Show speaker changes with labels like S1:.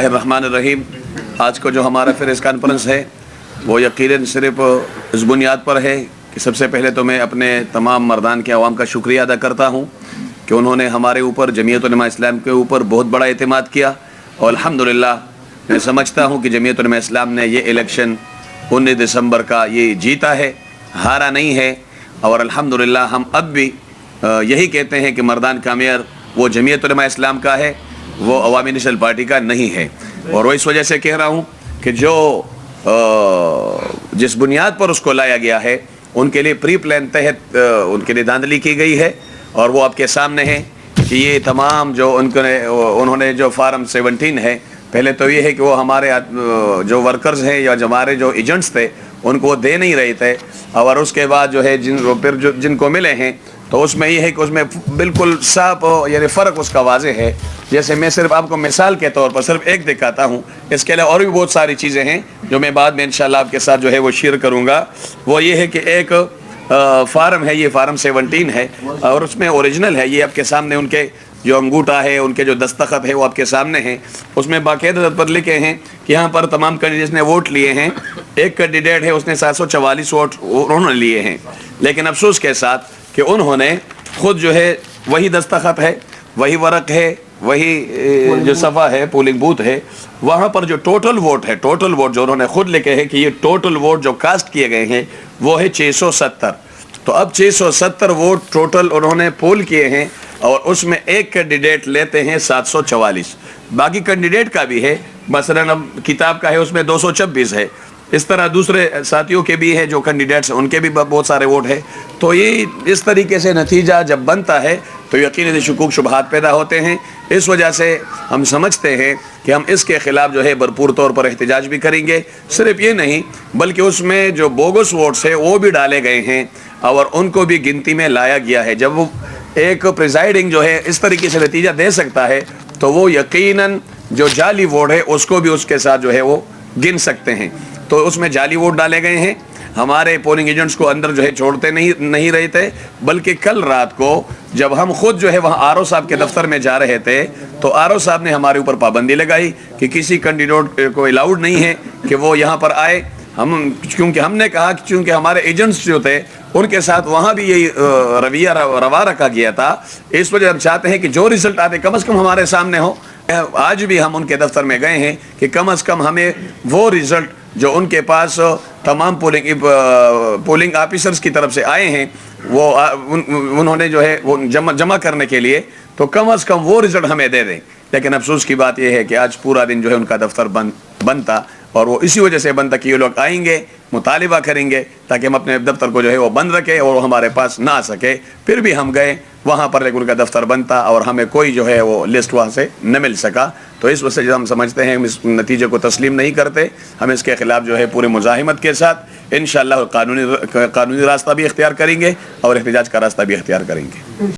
S1: बिस्मिल्लाहिर्रहमानिर्रहीम। आज को जो हमारा प्रेस कॉन्फ्रेंस है वो यकीनन सिर्फ इस बुनियाद पर है कि सबसे पहले तो मैं अपने तमाम मर्दान के अवाम का शुक्रिया अदा करता हूँ कि उन्होंने हमारे ऊपर जमीयत उलमा इस्लाम के ऊपर बहुत बड़ा एतमाद किया। और अल्हम्दुलिल्लाह मैं समझता हूँ कि जमीयत उलमा इस्लाम ने ये इलेक्शन 19 दिसंबर का ये जीता है, हारा नहीं है। और अल्हम्दुलिल्लाह हम अब भी यही कहते हैं कि मर्दान का मेयर वो जमीयत उलमा इस्लाम का है, वो अवामी नेशनल पार्टी का नहीं है। और वो इस वजह से कह रहा हूँ कि जो जिस बुनियाद पर उसको लाया गया है उनके लिए प्री प्लान तहत उनके लिए धांधली की गई है। और वो आपके सामने है कि ये तमाम जो उन्होंने जो फार्म 17 है, पहले तो ये है कि वो हमारे जो वर्कर्स हैं या जो हमारे जो एजेंट्स थे उनको दे नहीं रहे थे। और उसके बाद जो है जिनको मिले हैं तो उसमें ये है कि उसमें बिल्कुल साफ यानी फ़र्क उसका वाज़े है। जैसे मैं सिर्फ आपको मिसाल के तौर पर सिर्फ एक दिखाता हूँ, इसके अलावा और भी बहुत सारी चीज़ें हैं जो मैं बाद में इंशाल्लाह आपके साथ जो है वो शेयर करूँगा। वो ये है कि एक फार्म है, ये फार्म 17 है और उसमें ओरिजिनल है, ये आपके सामने उनके जो अंगूठा है, उनके जो दस्तखत है वो आपके सामने हैं। उसमें बाकायदा पर लिखे हैं कि यहाँ पर तमाम कैंडिडेट्स ने वोट लिए हैं। एक कैंडिडेट है उसने 744 वोट उन्होंने लिए हैं, लेकिन अफसोस के साथ कि उन्होंने खुद जो है वही दस्तखत है, वही वर्क है, वही जो सफ़ा है, पोलिंग बूथ है, वहाँ पर जो टोटल वोट है, टोटल वोट जो उन्होंने खुद लिखे हैं कि ये टोटल वोट जो कास्ट किए गए हैं वो है 670। तो अब 670 वोट टोटल उन्होंने पोल किए हैं और उसमें एक कैंडिडेट लेते हैं 744। बाकी कैंडिडेट का भी है, मसलन अब किताब का है उसमें 226 है। इस तरह दूसरे साथियों के भी है जो कैंडिडेट्स उनके भी बहुत सारे वोट है। तो ये इस तरीके से नतीजा जब बनता है तो यकीनन शुकूक शुबहात पैदा होते हैं। इस वजह से हम समझते हैं कि हम इसके ख़िलाफ़ जो है भरपूर तौर पर एहतजाज भी करेंगे। सिर्फ ये नहीं बल्कि उसमें जो बोगस वोट्स है वो भी डाले गए हैं और उनको भी गिनती में लाया गया है। जब वो एक प्रिजाइडिंग जो है इस तरीके से नतीजा दे सकता है तो वो यकीनन जो जाली वोट है उसको भी उसके साथ जो है वो गिन सकते हैं। तो उसमें जाली वोट डाले गए हैं। हमारे पोलिंग एजेंट्स को अंदर जो है छोड़ते नहीं रहे थे, बल्कि कल रात को जब हम खुद जो है वहाँ आरओ साहब के दफ्तर में जा रहे थे तो आरओ साहब ने हमारे ऊपर पाबंदी लगाई कि किसी कैंडिडेट को अलाउड नहीं है कि वो यहाँ पर आए। क्योंकि हमने कहा कि चूँकि हमारे एजेंट्स जो थे उनके साथ वहाँ भी यही रवैया रवा रखा गया था, इस वजह हम चाहते हैं कि जो रिजल्ट आते कम अज़ कम हमारे सामने हो। आज भी हम उनके दफ्तर में गए हैं कि कम अज़ कम हमें वो रिज़ल्ट जो उनके पास तमाम पोलिंग ऑफिसर्स की तरफ से आए हैं वो उन्होंने जो है वो जमा करने के लिए, तो कम अज़ कम वो रिज़ल्ट हमें दे दें। लेकिन अफसोस की बात यह है कि आज पूरा दिन जो है उनका दफ्तर बंद था और वो इसी वजह से बंद था कि ये लोग आएंगे, मुतालिबा करेंगे ताकि हम अपने दफ्तर को जो है वो बंद रखें और वो हमारे पास ना आ सके। फिर भी हम गए वहाँ पर, लेकिन उनका दफ्तर बंद था और हमें कोई जो है वो लिस्ट वहाँ से न मिल सका। तो इस वजह से हम समझते हैं हम इस नतीजे को तस्लीम नहीं करते। हम इसके ख़िलाफ़ जो है पूरे मुज़ाहिमत के साथ इंशाअल्लाह कानूनी रास्ता भी इख्तियार करेंगे और एहतजाज का रास्ता भी इख्तियार करेंगे।